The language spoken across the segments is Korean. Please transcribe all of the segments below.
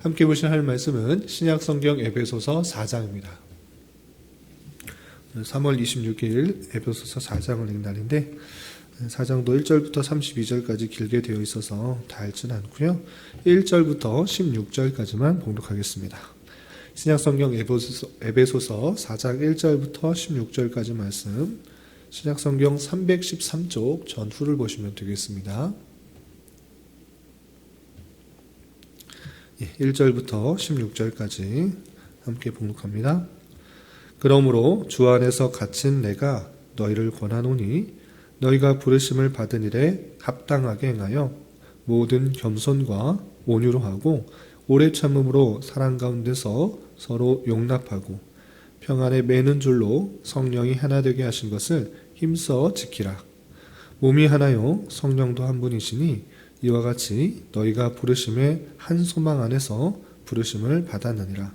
함께 보실 할 말씀은 신약성경 에베소서 4장입니다. 3월 26일 에베소서 4장을 읽는 날인데 4장도 1절부터 32절까지 길게 되어 있어서 다 읽지는 않고요. 1절부터 16절까지만 봉독하겠습니다. 신약성경 에베소서 4장 1절부터 16절까지 말씀, 신약성경 313쪽 전후를 보시면 되겠습니다. 1절부터 16절까지 함께 봉독합니다. 그러므로 주 안에서 갇힌 내가 너희를 권하노니 너희가 부르심을 받은 일에 합당하게 행하여 모든 겸손과 온유로 하고 오래 참음으로 사랑 가운데서 서로 용납하고 평안에 매는 줄로 성령이 하나 되게 하신 것을 힘써 지키라. 몸이 하나요 성령도 한 분이시니 이와 같이 너희가 부르심의 한 소망 안에서 부르심을 받았느니라.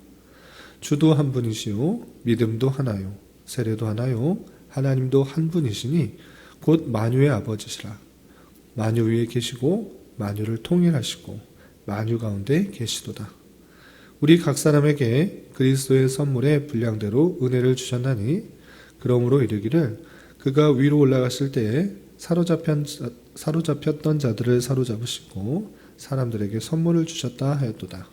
주도 한 분이시요 믿음도 하나요 세례도 하나요 하나님도 한 분이시니 곧 만유의 아버지시라. 만유 위에 계시고 만유를 통일하시고 만유 가운데 계시도다. 우리 각 사람에게 그리스도의 선물의 분량대로 은혜를 주셨나니 그러므로 이르기를 그가 위로 올라가실 때에 사로잡혔던 자들을 사로잡으시고 사람들에게 선물을 주셨다 하였도다.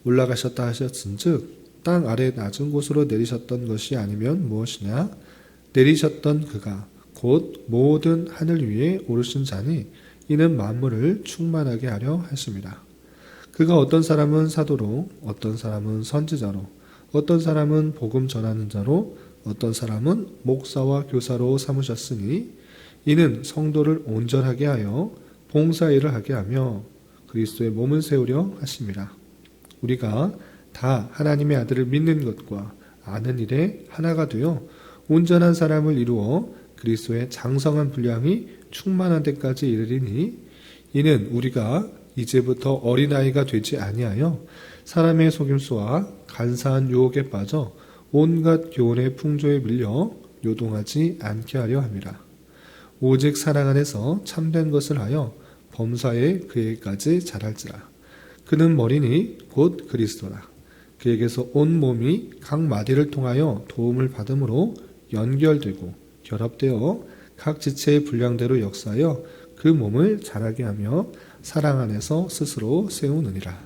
올라가셨다 하셨은즉 땅 아래 낮은 곳으로 내리셨던 것이 아니면 무엇이냐? 내리셨던 그가 곧 모든 하늘 위에 오르신 자니 이는 만물을 충만하게 하려 하심이라. 그가 어떤 사람은 사도로, 어떤 사람은 선지자로, 어떤 사람은 복음 전하는 자로, 어떤 사람은 목사와 교사로 삼으셨으니 이는 성도를 온전하게 하여 봉사일을 하게 하며 그리스도의 몸을 세우려 하심이라. 우리가 다 하나님의 아들을 믿는 것과 아는 일에 하나가 되어 온전한 사람을 이루어 그리스도의 장성한 분량이 충만한 데까지 이르리니 이는 우리가 이제부터 어린아이가 되지 아니하여 사람의 속임수와 간사한 유혹에 빠져 온갖 교훈의 풍조에 밀려 요동하지 않게 하려 함이라. 오직 사랑 안에서 참된 것을 하여 범사에 그에게까지 자랄지라. 그는 머리니 곧 그리스도라. 그에게서 온 몸이 각 마디를 통하여 도움을 받음으로 연결되고 결합되어 각 지체의 분량대로 역사하여 그 몸을 자라게 하며 사랑 안에서 스스로 세우느니라.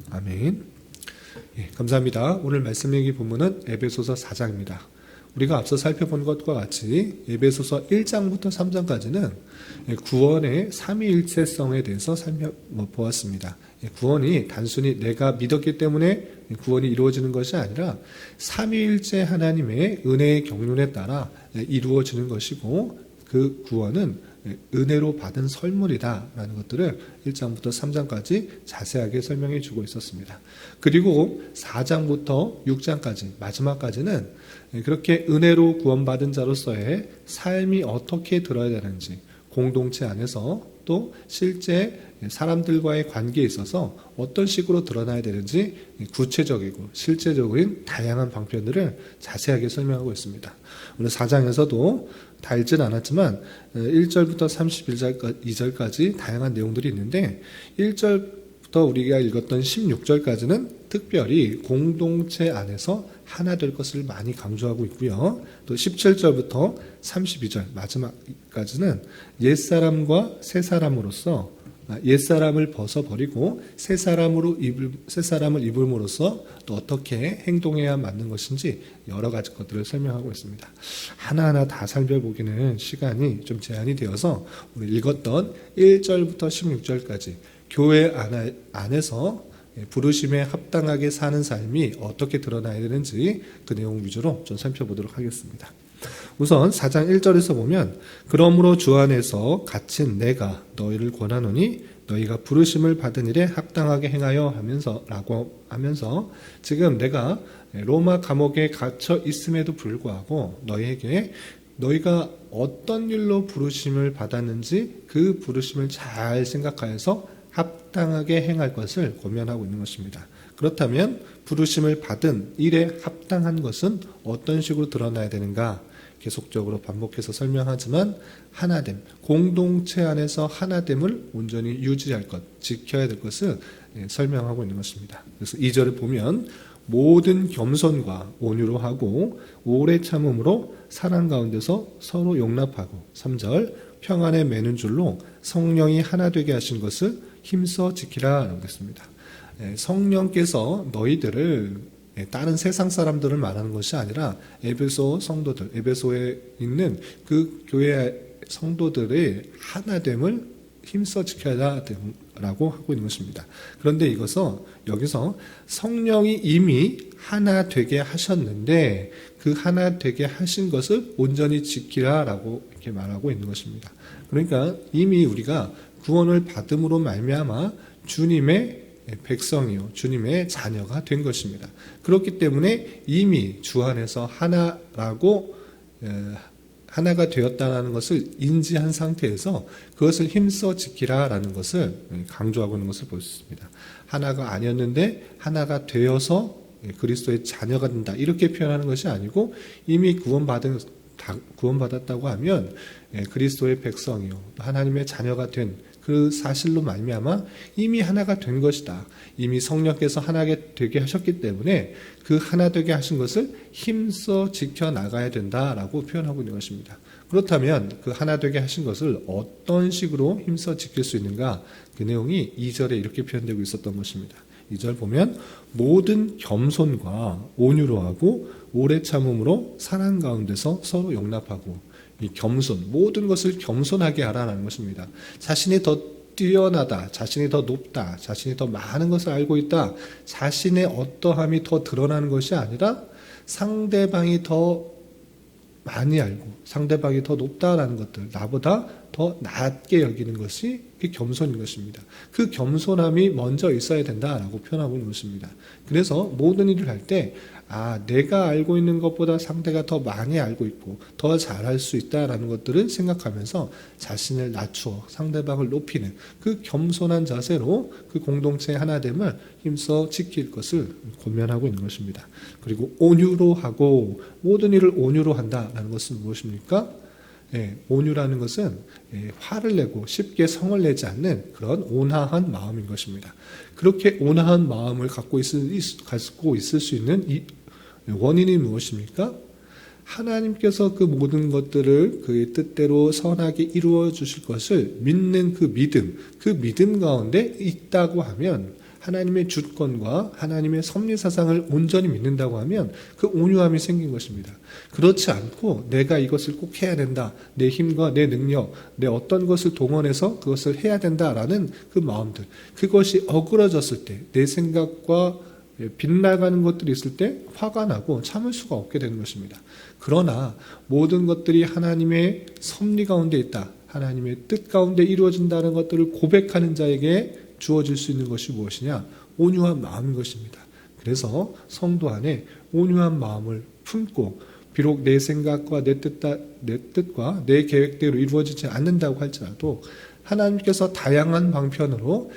아멘. 감사합니다. 오늘 말씀 읽기 본문은 에베소서 4장입니다. 우리가 앞서 살펴본 것과 같이 에베소서 1장부터 3장까지는 구원의 삼위일체성에 대해서 살펴보았습니다. 구원이 단순히 내가 믿었기 때문에 구원이 이루어지는 것이 아니라 삼위일체 하나님의 은혜의 경륜에 따라 이루어지는 것이고 그 구원은 은혜로 받은 선물이다라는 것들을 1장부터 3장까지 자세하게 설명해 주고 있었습니다. 그리고 4장부터 6장까지 마지막까지는 그렇게 은혜로 구원받은 자로서의 삶이 어떻게 들어야 되는지 공동체 안에서 또 실제 사람들과의 관계에 있어서 어떤 식으로 드러나야 되는지 구체적이고 실제적인 다양한 방편들을 자세하게 설명하고 있습니다. 오늘 4장에서도 다 읽지는 않았지만 1절부터 32절까지 다양한 내용들이 있는데 1절부터 우리가 읽었던 16절까지는 특별히 공동체 안에서 하나 될 것을 많이 강조하고 있고요. 또 17절부터 32절 마지막까지는 옛사람과 새사람으로서 옛사람을 벗어버리고 새사람을 입음으로써 또 어떻게 행동해야 맞는 것인지 여러 가지 것들을 설명하고 있습니다. 하나하나 다 살펴보기는 시간이 좀 제한이 되어서 우리 읽었던 1절부터 16절까지 교회 안에서 부르심에 합당하게 사는 삶이 어떻게 드러나야 되는지 그 내용 위주로 좀 살펴보도록 하겠습니다. 우선 4장 1절에서 보면 그러므로 주 안에서 갇힌 내가 너희를 권하노니 너희가 부르심을 받은 일에 합당하게 행하여 라고 하면서 지금 내가 로마 감옥에 갇혀 있음에도 불구하고 너희가 어떤 일로 부르심을 받았는지 그 부르심을 잘 생각하여서 합당하게 행할 것을 권면하고 있는 것입니다. 그렇다면 부르심을 받은 일에 합당한 것은 어떤 식으로 드러나야 되는가? 계속적으로 반복해서 설명하지만 하나됨, 공동체 안에서 하나됨을 온전히 유지할 것, 지켜야 될 것을 설명하고 있는 것입니다. 그래서 2절을 보면 모든 겸손과 온유로 하고 오래 참음으로 사랑 가운데서 서로 용납하고 3절 평안에 매는 줄로 성령이 하나 되게 하신 것을 힘써 지키라 라고 했습니다. 성령께서 너희들을 다른 세상 사람들을 말하는 것이 아니라 에베소 성도들, 에베소에 있는 그 교회 성도들의 하나됨을 힘써 지켜야 라고 하고 있는 것입니다. 그런데 여기서 성령이 이미 하나 되게 하셨는데 그 하나 되게 하신 것을 온전히 지키라라고 이렇게 말하고 있는 것입니다. 그러니까 이미 우리가 구원을 받음으로 말미암아 주님의 백성이요, 주님의 자녀가 된 것입니다. 그렇기 때문에 이미 주 안에서 하나가 되었다는 것을 인지한 상태에서 그것을 힘써 지키라라는 것을 강조하고 있는 것을 볼 수 있습니다. 하나가 아니었는데 하나가 되어서 그리스도의 자녀가 된다 이렇게 표현하는 것이 아니고 이미 구원받았다고 하면 그리스도의 백성이요 하나님의 자녀가 된 그 사실로 말미암아 이미 하나가 된 것이다. 이미 성령께서 하나 되게 하셨기 때문에 그 하나 되게 하신 것을 힘써 지켜나가야 된다라고 표현하고 있는 것입니다. 그렇다면 그 하나 되게 하신 것을 어떤 식으로 힘써 지킬 수 있는가? 그 내용이 2절에 이렇게 표현되고 있었던 것입니다. 2절 보면 모든 겸손과 온유로 하고 오래 참음으로 사랑 가운데서 서로 용납하고 이 겸손, 모든 것을 겸손하게 하라는 것입니다. 자신이 더 뛰어나다, 자신이 더 높다, 자신이 더 많은 것을 알고 있다, 자신의 어떠함이 더 드러나는 것이 아니라 상대방이 더 많이 알고 상대방이 더 높다라는 것들, 나보다 더 낮게 여기는 것이 겸손인 것입니다. 그 겸손함이 먼저 있어야 된다라고 표현하고 있는 것입니다. 그래서 모든 일을 할 때 내가 알고 있는 것보다 상대가 더 많이 알고 있고 더 잘할 수 있다라는 것들을 생각하면서 자신을 낮추어 상대방을 높이는 그 겸손한 자세로 그 공동체의 하나됨을 힘써 지킬 것을 권면하고 있는 것입니다. 그리고 온유로 하고 모든 일을 온유로 한다라는 것은 무엇입니까? 온유라는 것은 화를 내고 쉽게 성을 내지 않는 그런 온화한 마음인 것입니다. 그렇게 온화한 마음을 갖고 있을 수 있는 원인이 무엇입니까? 하나님께서 그 모든 것들을 그의 뜻대로 선하게 이루어 주실 것을 믿는 그 믿음 가운데 있다고 하면 하나님의 주권과 하나님의 섭리 사상을 온전히 믿는다고 하면 그 온유함이 생긴 것입니다. 그렇지 않고 내가 이것을 꼭 해야 된다. 내 힘과 내 능력, 내 어떤 것을 동원해서 그것을 해야 된다라는 그 마음들. 그것이 어그러졌을 때 내 생각과 빗나가는 것들이 있을 때 화가 나고 참을 수가 없게 되는 것입니다. 그러나 모든 것들이 하나님의 섭리 가운데 있다. 하나님의 뜻 가운데 이루어진다는 것들을 고백하는 자에게 주어질 수 있는 것이 무엇이냐? 온유한 마음인 것입니다. 그래서 성도 안에 온유한 마음을 품고 비록 내 생각과 내 뜻과 내 계획대로 이루어지지 않는다고 할지라도 하나님께서 다양한 방편으로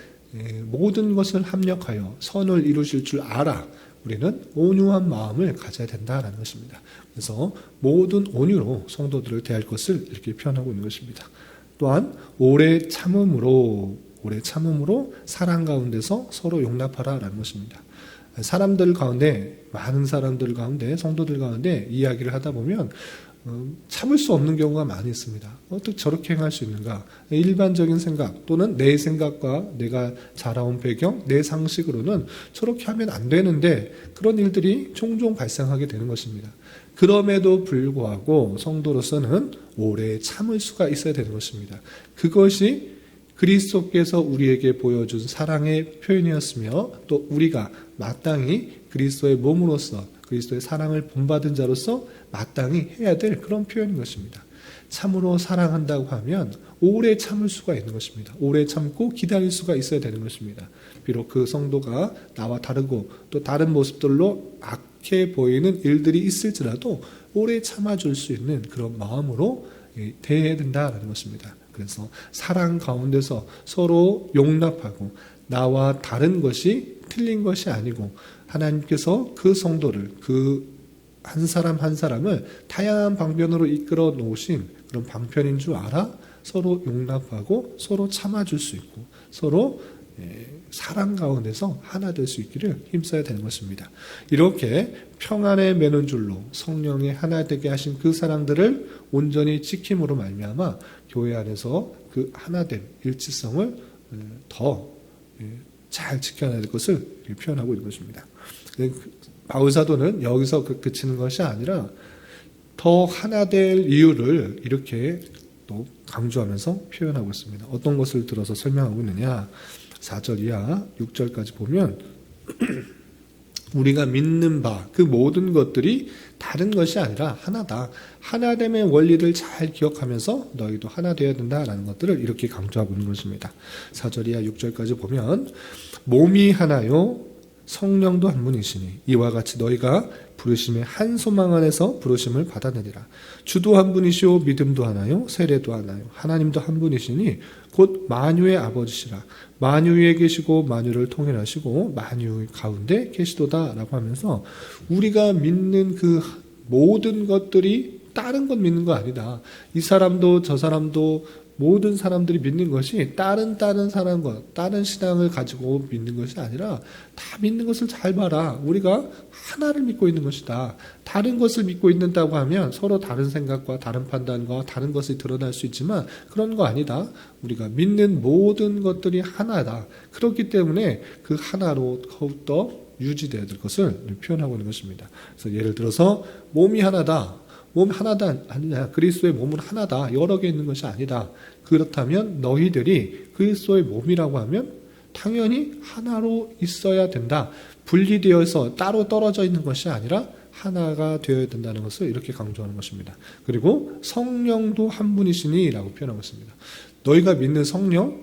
모든 것을 합력하여 선을 이루실 줄 알아 우리는 온유한 마음을 가져야 된다는 것입니다. 그래서 모든 온유로 성도들을 대할 것을 이렇게 표현하고 있는 것입니다. 또한 오래 참음으로 사랑 가운데서 서로 용납하라라는 것입니다. 많은 사람들 가운데 성도들 가운데 이야기를 하다 보면 참을 수 없는 경우가 많이 있습니다. 어떻게 저렇게 행할 수 있는가? 일반적인 생각 또는 내 생각과 내가 자라온 배경, 내 상식으로는 저렇게 하면 안 되는데 그런 일들이 종종 발생하게 되는 것입니다. 그럼에도 불구하고 성도로서는 오래 참을 수가 있어야 되는 것입니다. 그것이 그리스도께서 우리에게 보여준 사랑의 표현이었으며 또 우리가 마땅히 그리스도의 몸으로서 그리스도의 사랑을 본받은 자로서 마땅히 해야 될 그런 표현인 것입니다. 참으로 사랑한다고 하면 오래 참을 수가 있는 것입니다. 오래 참고 기다릴 수가 있어야 되는 것입니다. 비록 그 성도가 나와 다르고 또 다른 모습들로 악해 보이는 일들이 있을지라도 오래 참아줄 수 있는 그런 마음으로 대해야 된다는 것입니다. 그래서 사랑 가운데서 서로 용납하고 나와 다른 것이 틀린 것이 아니고 하나님께서 그 성도를 그 한 사람 한 사람을 다양한 방편으로 이끌어 놓으신 그런 방편인 줄 알아 서로 용납하고 서로 참아줄 수 있고 서로 사랑 가운데서 하나 될 수 있기를 힘써야 되는 것입니다. 이렇게 평안에 매는 줄로 성령이 하나 되게 하신 그 사랑들을 온전히 지킴으로 말미암아 교회 안에서 그 하나됨, 일치성을 더 잘 지켜야 될 것을 표현하고 있는 것입니다. 바울 사도는 여기서 그치는 것이 아니라 더 하나 될 이유를 이렇게 또 강조하면서 표현하고 있습니다. 어떤 것을 들어서 설명하고 있느냐? 4절 이하 6절까지 보면 우리가 믿는 바 그 모든 것들이 다른 것이 아니라 하나다. 하나됨의 원리를 잘 기억하면서 너희도 하나 되어야 된다라는 것들을 이렇게 강조하고 있는 것입니다. 4절 이하 6절까지 보면 몸이 하나요 성령도 한 분이시니 이와 같이 너희가 부르심의 한 소망 안에서 부르심을 받아내리라. 주도 한 분이시오 믿음도 하나요 세례도 하나요 하나님도 한 분이시니 곧 만유의 아버지시라. 만유 위에 계시고 만유를 통일하시고 만유 가운데 계시도다 라고 하면서 우리가 믿는 그 모든 것들이 다른 것 믿는 거 아니다. 이 사람도 저 사람도 모든 사람들이 믿는 것이 다른 사람과 다른 신앙을 가지고 믿는 것이 아니라 다 믿는 것을 잘 봐라. 우리가 하나를 믿고 있는 것이다. 다른 것을 믿고 있는다고 하면 서로 다른 생각과 다른 판단과 다른 것이 드러날 수 있지만 그런 거 아니다. 우리가 믿는 모든 것들이 하나다. 그렇기 때문에 그 하나로 더욱더 유지되어야 될 것을 표현하고 있는 것입니다. 그래서 예를 들어서 몸이 하나다. 몸 하나다 아니냐. 그리스도의 몸은 하나다. 여러 개 있는 것이 아니다. 그렇다면 너희들이 그리스도의 몸이라고 하면 당연히 하나로 있어야 된다. 분리되어서 따로 떨어져 있는 것이 아니라 하나가 되어야 된다는 것을 이렇게 강조하는 것입니다. 그리고 성령도 한 분이시니 라고 표현하고 있습니다. 너희가 믿는 성령,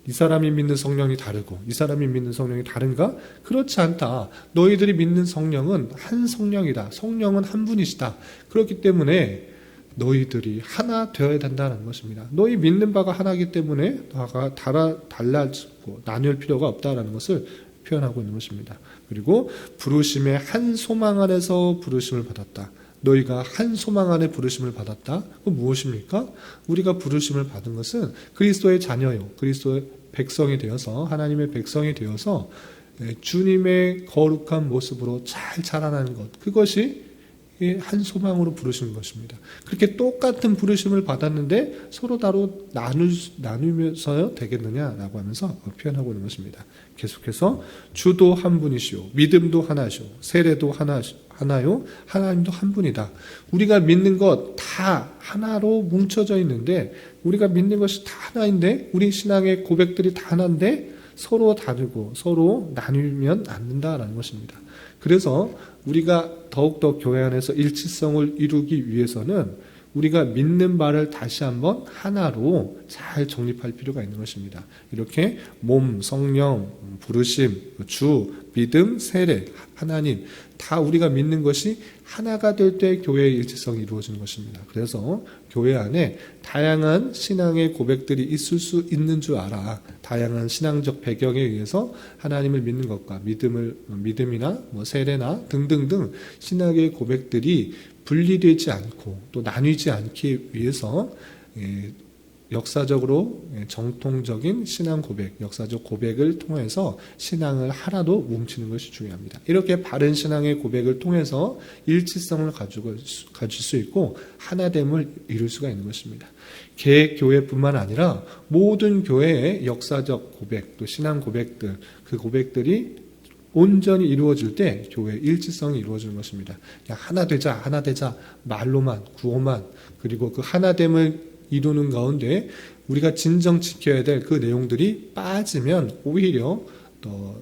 이 사람이 믿는 성령이 다르고 이 사람이 믿는 성령이 다른가? 그렇지 않다. 너희들이 믿는 성령은 한 성령이다. 성령은 한 분이시다. 그렇기 때문에 너희들이 하나 되어야 된다는 것입니다. 너희 믿는 바가 하나이기 때문에 나가 달라지고 나눌 필요가 없다라는 것을 표현하고 있는 것입니다. 그리고 부르심의 한 소망 안에서 부르심을 받았다. 너희가 한 소망 안에 부르심을 받았다. 그건 무엇입니까? 우리가 부르심을 받은 것은 그리스도의 자녀요. 그리스도의 백성이 되어서 하나님의 백성이 되어서 주님의 거룩한 모습으로 잘 자라나는 것. 그것이 한 소망으로 부르시는 것입니다. 그렇게 똑같은 부르심을 받았는데 서로 다로 나누면서 되겠느냐라고 하면서 표현하고 있는 것입니다. 계속해서 주도 한 분이시오. 믿음도 하나시오. 세례도 하나요. 하나님도 한 분이다. 우리가 믿는 것 다 하나로 뭉쳐져 있는데 우리가 믿는 것이 다 하나인데 우리 신앙의 고백들이 다 하나인데 서로 다르고 서로 나누면 안 된다라는 것입니다. 그래서 우리가 더욱더 교회 안에서 일치성을 이루기 위해서는 우리가 믿는 바를 다시 한번 하나로 잘 정립할 필요가 있는 것입니다. 이렇게 몸, 성령, 부르심, 주, 믿음, 세례, 하나님 다 우리가 믿는 것이 하나가 될 때 교회의 일치성이 이루어지는 것입니다. 그래서 교회 안에 다양한 신앙의 고백들이 있을 수 있는 줄 알아. 다양한 신앙적 배경에 의해서 하나님을 믿는 것과 믿음이나 세례나 등등등 신앙의 고백들이 분리되지 않고 또 나뉘지 않기 위해서 역사적으로 정통적인 신앙 고백, 역사적 고백을 통해서 신앙을 하나로 뭉치는 것이 중요합니다. 이렇게 바른 신앙의 고백을 통해서 일치성을 가질 수 있고 하나됨을 이룰 수가 있는 것입니다. 개교회뿐만 아니라 모든 교회의 역사적 고백, 또 신앙 고백들, 그 고백들이 온전히 이루어질 때 교회의 일치성이 이루어지는 것입니다. 그냥 하나 되자 말로만 구호만 그리고 그 하나됨을 이루는 가운데 우리가 진정 지켜야 될 그 내용들이 빠지면 오히려 더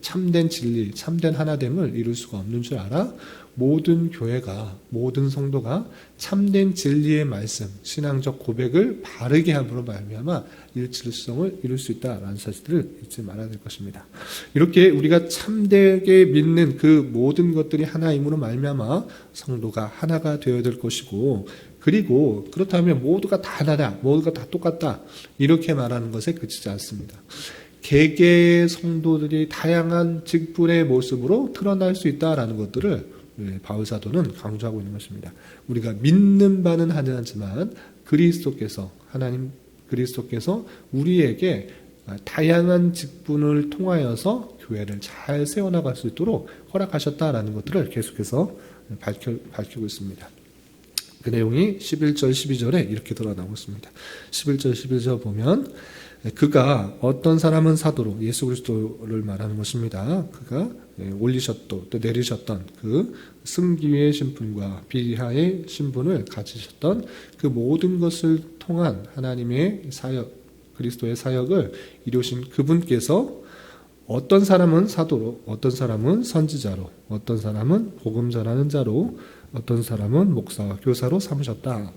참된 진리, 참된 하나됨을 이룰 수가 없는 줄 알아. 모든 교회가, 모든 성도가 참된 진리의 말씀, 신앙적 고백을 바르게 함으로 말미암아 일치성을 이룰 수 있다라는 사실들을 잊지 말아야 될 것입니다. 이렇게 우리가 참되게 믿는 그 모든 것들이 하나임으로 말미암아 성도가 하나가 되어야 될 것이고, 그리고 그렇다면 모두가 다 하나다, 모두가 다 똑같다 이렇게 말하는 것에 그치지 않습니다. 개개의 성도들이 다양한 직분의 모습으로 드러날 수 있다라는 것들을 바울 사도는 강조하고 있는 것입니다. 우리가 믿는 바는 하지만 그리스도께서 우리에게 다양한 직분을 통하여서 교회를 잘 세워나갈 수 있도록 허락하셨다라는 것들을 계속해서 밝히고 있습니다. 그 내용이 11절 12절에 이렇게 드러나고 있습니다. 11절 11절 보면 그가 어떤 사람은 사도로, 예수 그리스도를 말하는 것입니다. 그가 또 내리셨던 그 승기의 신분과 비하의 신분을 가지셨던 그 모든 것을 통한 하나님의 사역, 그리스도의 사역을 이루신 그분께서 어떤 사람은 사도로, 어떤 사람은 선지자로, 어떤 사람은 복음 전하는 자로, 어떤 사람은 목사와 교사로 삼으셨다.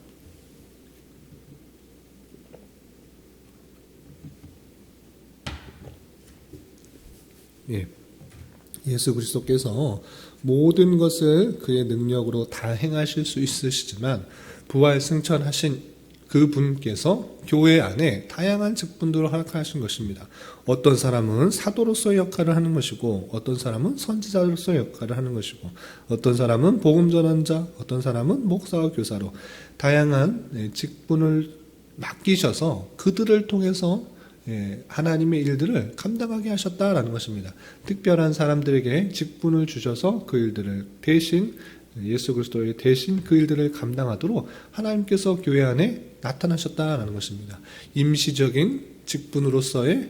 예수 그리스도께서 모든 것을 그의 능력으로 다 행하실 수 있으시지만 부활 승천하신 그분께서 교회 안에 다양한 직분들을 허락하신 것입니다. 어떤 사람은 사도로서의 역할을 하는 것이고, 어떤 사람은 선지자로서의 역할을 하는 것이고, 어떤 사람은 복음 전하는 자, 어떤 사람은 목사와 교사로 다양한 직분을 맡기셔서 그들을 통해서 하나님의 일들을 감당하게 하셨다라는 것입니다. 특별한 사람들에게 직분을 주셔서 그 일들을 대신, 예수 그리스도의 대신 그 일들을 감당하도록 하나님께서 교회 안에 나타나셨다라는 것입니다. 임시적인 직분으로서의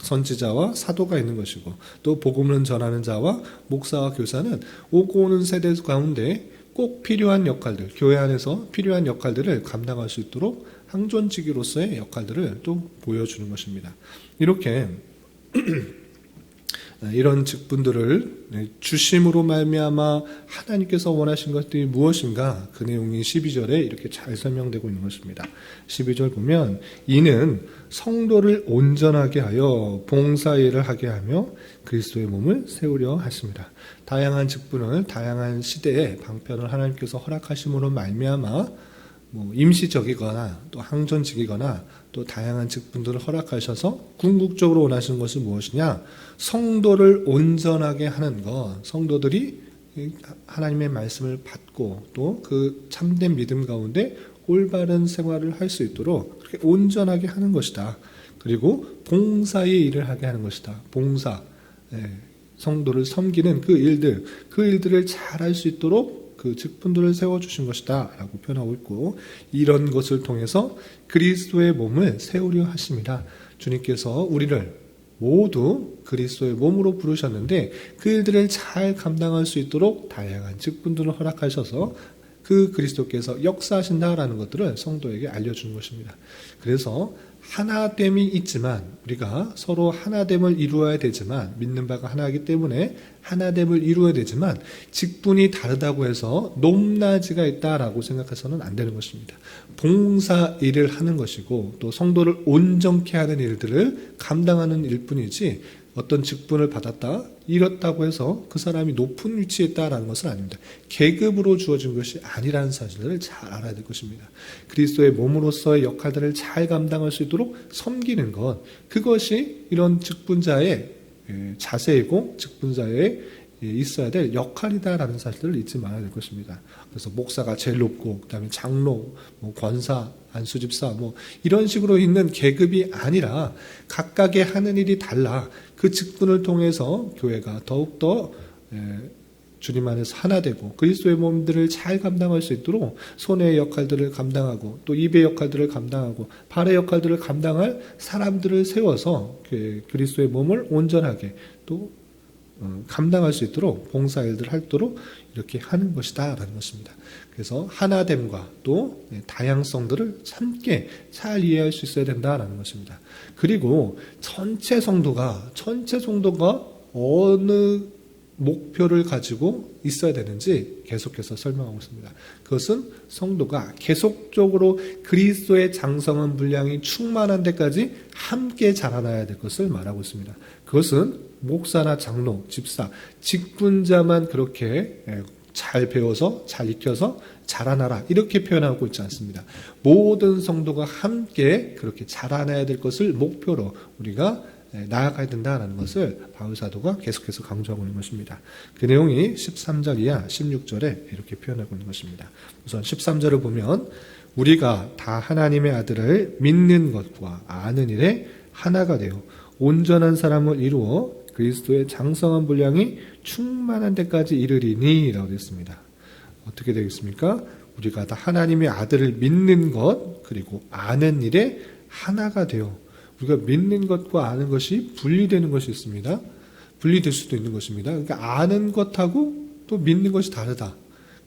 선지자와 사도가 있는 것이고, 또 복음을 전하는 자와 목사와 교사는 오고 오는 세대 가운데 꼭 필요한 역할들, 교회 안에서 필요한 역할들을 감당할 수 있도록 항존지기로서의 역할들을 또 보여주는 것입니다. 이렇게 이런 직분들을 주심으로 말미암아 하나님께서 원하신 것들이 무엇인가, 그 내용이 12절에 이렇게 잘 설명되고 있는 것입니다. 12절 보면 이는 성도를 온전하게 하여 봉사일을 하게 하며 그리스도의 몸을 세우려 하십니다. 다양한 직분을 다양한 시대에 방편을 하나님께서 허락하심으로 말미암아 임시적이거나 또 항존직이거나 또 다양한 직분들을 허락하셔서 궁극적으로 원하시는 것은 무엇이냐? 성도를 온전하게 하는 것, 성도들이 하나님의 말씀을 받고 또 그 참된 믿음 가운데 올바른 생활을 할 수 있도록 그렇게 온전하게 하는 것이다. 그리고 봉사의 일을 하게 하는 것이다. 봉사, 성도를 섬기는 그 일들을 잘 할 수 있도록 그 직분들을 세워주신 것이다 라고 표현하고 있고, 이런 것을 통해서 그리스도의 몸을 세우려 하십니다. 주님께서 우리를 모두 그리스도의 몸으로 부르셨는데 그 일들을 잘 감당할 수 있도록 다양한 직분들을 허락하셔서 그 그리스도께서 역사하신다라는 것들을 성도에게 알려주는 것입니다. 그래서 하나됨이 있지만, 우리가 서로 하나됨을 이루어야 되지만, 믿는 바가 하나이기 때문에 하나됨을 이루어야 되지만 직분이 다르다고 해서 높낮이가 있다라고 생각해서는 안 되는 것입니다. 봉사 일을 하는 것이고 또 성도를 온전케 하는 일들을 감당하는 일뿐이지, 어떤 직분을 받았다, 이렇다고 해서 그 사람이 높은 위치에 있다라는 것은 아닙니다. 계급으로 주어진 것이 아니라는 사실을 잘 알아야 될 것입니다. 그리스도의 몸으로서의 역할들을 잘 감당할 수 있도록 섬기는 것, 그것이 이런 직분자의 자세이고 직분자의 있어야 될 역할이다라는 사실을 잊지 말아야 될 것입니다. 그래서 목사가 제일 높고, 그 다음에 장로, 권사, 안수집사, 이런 식으로 있는 계급이 아니라 각각의 하는 일이 달라. 그 직분을 통해서 교회가 더욱더 주님 안에서 하나 되고 그리스도의 몸들을 잘 감당할 수 있도록 손의 역할들을 감당하고 또 입의 역할들을 감당하고 발의 역할들을 감당할 사람들을 세워서 그리스도의 몸을 온전하게 또 감당할 수 있도록 봉사일들을 하도록 이렇게 하는 것이다 라는 것입니다. 그래서 하나됨과 또 다양성들을 함께 잘 이해할 수 있어야 된다라는 것입니다. 그리고 전체 성도가 어느 목표를 가지고 있어야 되는지 계속해서 설명하고 있습니다. 그것은 성도가 계속적으로 그리스도의 장성한 분량이 충만한 데까지 함께 자라나야 될 것을 말하고 있습니다. 그것은 목사나 장로, 집사, 직분자만 그렇게 잘 배워서 잘 익혀서 자라나라 이렇게 표현하고 있지 않습니다. 모든 성도가 함께 그렇게 자라나야 될 것을 목표로 우리가 나아가야 된다라는 것을 바울 사도가 계속해서 강조하고 있는 것입니다. 그 내용이 13절 이하 16절에 이렇게 표현하고 있는 것입니다. 우선 13절을 보면 우리가 다 하나님의 아들을 믿는 것과 아는 일에 하나가 되어 온전한 사람을 이루어 그리스도의 장성한 분량이 충만한 데까지 이르리니 라고 되었습니다. 어떻게 되겠습니까? 우리가 다 하나님의 아들을 믿는 것 그리고 아는 일에 하나가 되어 우리가 믿는 것과 아는 것이 분리되는 것이 있습니다. 분리될 수도 있는 것입니다. 그러니까 아는 것하고 또 믿는 것이 다르다.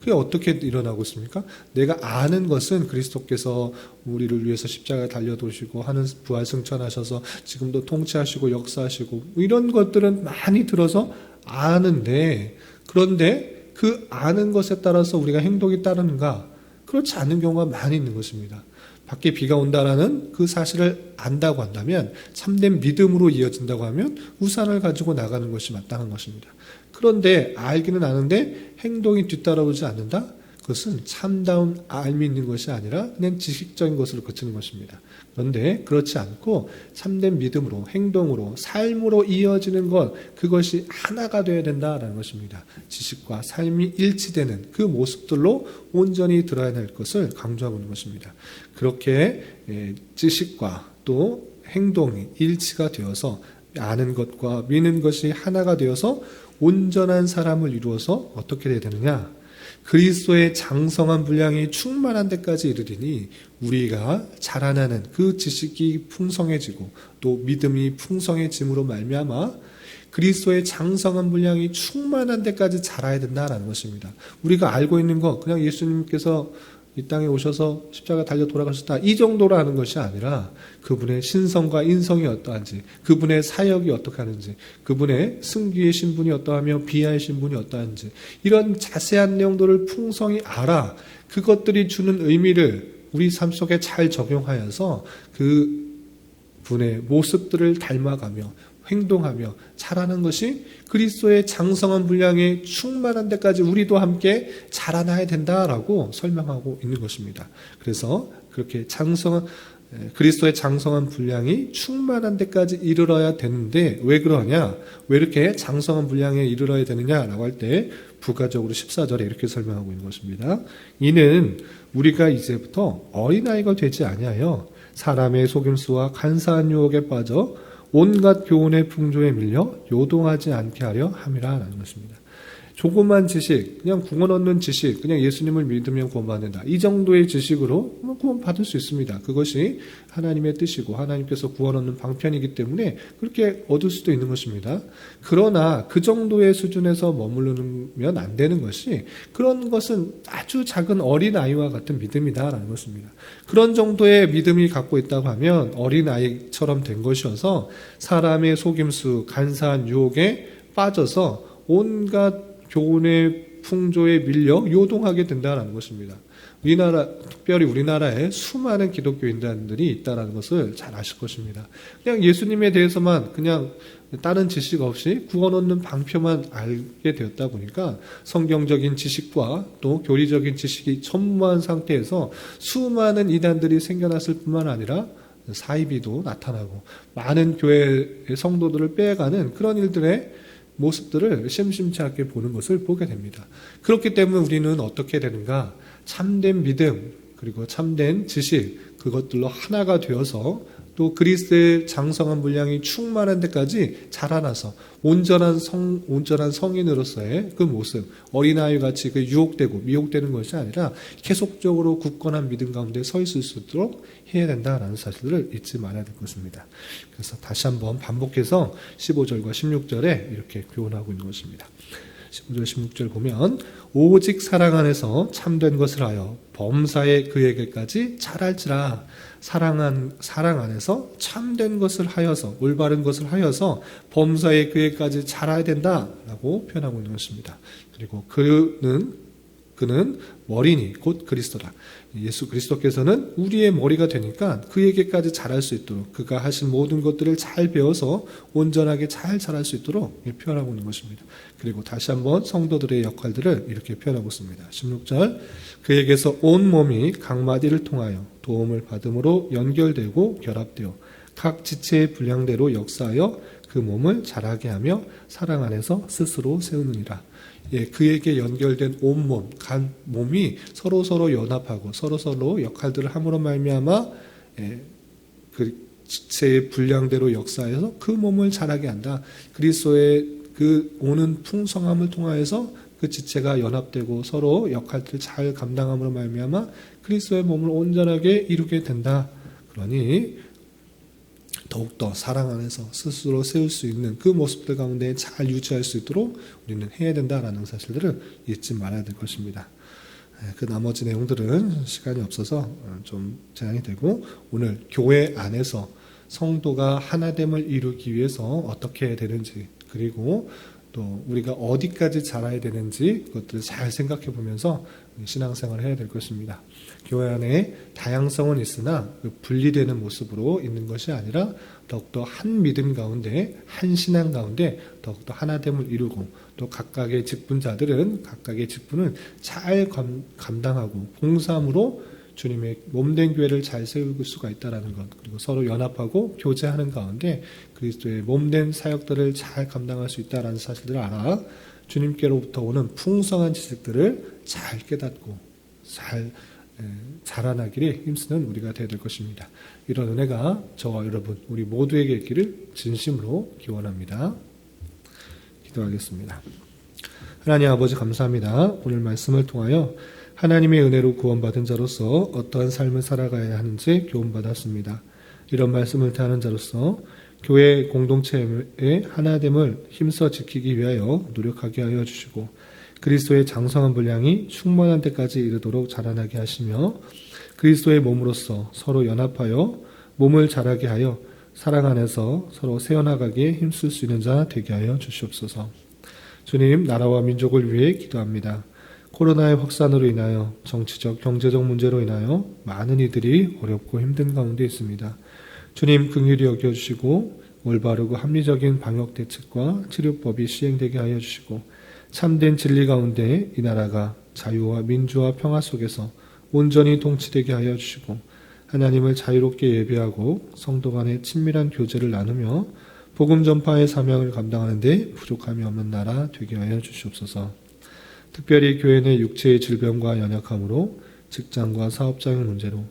그게 어떻게 일어나고 있습니까? 내가 아는 것은 그리스도께서 우리를 위해서 십자가에 달려도시고 하는 부활 승천하셔서 지금도 통치하시고 역사하시고 이런 것들은 많이 들어서 아는데 그런데 그 아는 것에 따라서 우리가 행동이 따르는가? 그렇지 않은 경우가 많이 있는 것입니다. 밖에 비가 온다라는 그 사실을 안다고 한다면 참된 믿음으로 이어진다고 하면 우산을 가지고 나가는 것이 마땅한 것입니다. 그런데 알기는 아는데 행동이 뒤따라오지 않는다? 그것은 참다운 알미 있는 것이 아니라 그냥 지식적인 것으로 그치는 것입니다. 그런데 그렇지 않고 참된 믿음으로 행동으로 삶으로 이어지는 것 그것이 하나가 되어야 된다라는 것입니다. 지식과 삶이 일치되는 그 모습들로 온전히 드러야 할 것을 강조하고 있는 것입니다. 그렇게 지식과 또 행동이 일치가 되어서 아는 것과 믿는 것이 하나가 되어서 온전한 사람을 이루어서 어떻게 되어야 되느냐? 그리스도의 장성한 분량이 충만한 데까지 이르리니 우리가 자라나는 그 지식이 풍성해지고 또 믿음이 풍성해짐으로 말미암아 그리스도의 장성한 분량이 충만한 데까지 자라야 된다라는 것입니다. 우리가 알고 있는 것 그냥 예수님께서 이 땅에 오셔서 십자가 달려 돌아가셨다 이 정도로 하는 것이 아니라 그분의 신성과 인성이 어떠한지 그분의 사역이 어떻게 하는지 그분의 승귀의 신분이 어떠하며 비하의 신분이 어떠한지 이런 자세한 내용들을 풍성히 알아 그것들이 주는 의미를 우리 삶 속에 잘 적용하여서 그 분의 모습들을 닮아가며 행동하며 자라는 것이 그리스도의 장성한 분량에 충만한 데까지 우리도 함께 자라나야 된다라고 설명하고 있는 것입니다. 그래서 그렇게 그리스도의 장성한 분량이 충만한 데까지 이르러야 되는데 왜 그러냐? 왜 이렇게 장성한 분량에 이르러야 되느냐라고 할 때 부가적으로 14절에 이렇게 설명하고 있는 것입니다. 이는 우리가 이제부터 어린아이가 되지 아니하여 사람의 속임수와 간사한 유혹에 빠져 온갖 교훈의 풍조에 밀려 요동하지 않게 하려 함이라는 것입니다. 조그만 지식, 그냥 구원 얻는 지식, 그냥 예수님을 믿으면 구원받는다. 이 정도의 지식으로 구원받을 수 있습니다. 그것이 하나님의 뜻이고 하나님께서 구원 얻는 방편이기 때문에 그렇게 얻을 수도 있는 것입니다. 그러나 그 정도의 수준에서 머무르면 안 되는 것이 그런 것은 아주 작은 어린아이와 같은 믿음이다라는 것입니다. 그런 정도의 믿음이 갖고 있다고 하면 어린아이처럼 된 것이어서 사람의 속임수, 간사한 유혹에 빠져서 온갖 교훈의 풍조에 밀려 요동하게 된다는 것입니다. 특별히 우리나라에 수많은 기독교인들이 있다는 것을 잘 아실 것입니다. 그냥 예수님에 대해서만 그냥 다른 지식 없이 구원 얻는 방편만 알게 되었다 보니까 성경적인 지식과 또 교리적인 지식이 전무한 상태에서 수많은 이단들이 생겨났을 뿐만 아니라 사이비도 나타나고 많은 교회의 성도들을 빼가는 그런 일들의 모습들을 심심치 않게 보는 것을 보게 됩니다. 그렇기 때문에 우리는 어떻게 되는가? 참된 믿음 그리고 참된 지식 그것들로 하나가 되어서 또 그리스도의 장성한 분량이 충만한 데까지 자라나서 온전한 성인으로서의 그 모습 어린아이 같이 그 유혹되고 미혹되는 것이 아니라 계속적으로 굳건한 믿음 가운데 서 있을 수 있도록 해야 된다라는 사실을 잊지 말아야 될 것입니다. 그래서 다시 한번 반복해서 15절과 16절에 이렇게 교훈하고 있는 것입니다. 15절 16절 보면 오직 사랑 안에서 참된 것을 하여 범사에 그에게까지 잘할지라 사랑 안에서 참된 것을 하여서 올바른 것을 하여서 범사에 그에게까지 잘해야 된다라고 표현하고 있는 것입니다. 그리고 그는 머리니 곧 그리스도다. 예수 그리스도께서는 우리의 머리가 되니까 그에게까지 잘할 수 있도록 그가 하신 모든 것들을 잘 배워서 온전하게 잘 잘할 수 있도록 표현하고 있는 것입니다. 그리고 다시 한번 성도들의 역할들을 이렇게 표현하고 있습니다. 16절 그에게서 온 몸이 각 마디를 통하여 도움을 받음으로 연결되고 결합되어 각 지체의 분량대로 역사하여 그 몸을 자라게 하며 사랑 안에서 스스로 세우느니라. 예, 그에게 연결된 온몸, 몸이 서로 연합하고 서로 역할들을 함으로 말미암아 그 지체의 분량대로 역사해서 그 몸을 자라게 한다. 그리스도의 그 오는 풍성함을 통하여서 그 지체가 연합되고 서로 역할들을 잘 감당함으로 말미암아 그리스도의 몸을 온전하게 이루게 된다. 그러니 더욱더 사랑 안에서 스스로 세울 수 있는 그 모습들 가운데 잘 유지할 수 있도록 우리는 해야 된다라는 사실들을 잊지 말아야 될 것입니다. 그 나머지 내용들은 시간이 없어서 좀 제한이 되고, 오늘 교회 안에서 성도가 하나됨을 이루기 위해서 어떻게 해야 되는지, 그리고 또 우리가 어디까지 자라야 되는지 그것들을 잘 생각해 보면서 신앙생활을 해야 될 것입니다. 교회 안에 다양성은 있으나 분리되는 모습으로 있는 것이 아니라 더욱더 한 믿음 가운데, 한 신앙 가운데 더욱더 하나됨을 이루고, 또 각각의 직분자들은 각각의 직분을 잘 감당하고 봉사함으로 주님의 몸된 교회를 잘 세울 수가 있다는 것, 그리고 서로 연합하고 교제하는 가운데 그리스도의 몸된 사역들을 잘 감당할 수 있다는 사실들을 알아 주님께로부터 오는 풍성한 지식들을 잘 깨닫고 잘 자라나기를 힘쓰는 우리가 되어야 될 것입니다. 이런 은혜가 저와 여러분 우리 모두에게 있기를 진심으로 기원합니다. 기도하겠습니다. 하나님 아버지 감사합니다. 오늘 말씀을 통하여 하나님의 은혜로 구원받은 자로서 어떠한 삶을 살아가야 하는지 교훈받았습니다. 이런 말씀을 대하는 자로서 교회 공동체의 하나됨을 힘써 지키기 위하여 노력하게 하여 주시고, 그리스도의 장성한 분량이 충만한 데까지 이르도록 자라나게 하시며, 그리스도의 몸으로서 서로 연합하여 몸을 자라게 하여 사랑 안에서 서로 세워나가기에 힘쓸 수 있는 자 되게 하여 주시옵소서. 주님, 나라와 민족을 위해 기도합니다. 코로나의 확산으로 인하여 정치적, 경제적 문제로 인하여 많은 이들이 어렵고 힘든 가운데 있습니다. 주님, 긍휼히 여겨주시고 올바르고 합리적인 방역 대책과 치료법이 시행되게 하여 주시고, 참된 진리 가운데 이 나라가 자유와 민주와 평화 속에서 온전히 통치되게 하여 주시고, 하나님을 자유롭게 예배하고 성도 간의 친밀한 교제를 나누며 복음 전파의 사명을 감당하는 데 부족함이 없는 나라 되게 하여 주시옵소서. 특별히 교회 내 육체의 질병과 연약함으로, 직장과 사업장의 문제로,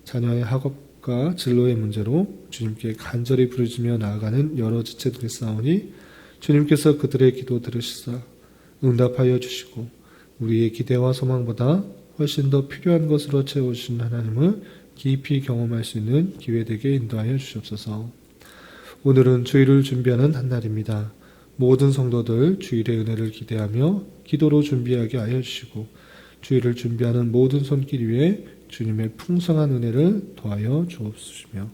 자녀의 학업과 진로의 문제로 주님께 간절히 부르짖으며 나아가는 여러 지체들이 싸우니 주님께서 그들의 기도 들으시사 응답하여 주시고, 우리의 기대와 소망보다 훨씬 더 필요한 것으로 채워주신 하나님을 깊이 경험할 수 있는 기회 되게 인도하여 주시옵소서. 오늘은 주일을 준비하는 한 날입니다. 모든 성도들 주일의 은혜를 기대하며 기도로 준비하게 하여 주시고, 주일을 준비하는 모든 손길 위에 주님의 풍성한 은혜를 더하여 주옵시며,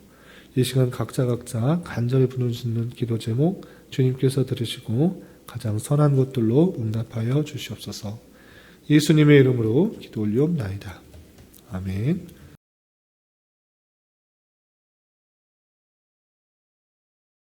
이 시간 각자 간절히 부르짖는 기도 제목 주님께서 들으시고 가장 선한 것들로 응답하여 주시옵소서. 예수님의 이름으로 기도 올리옵나이다. 아멘.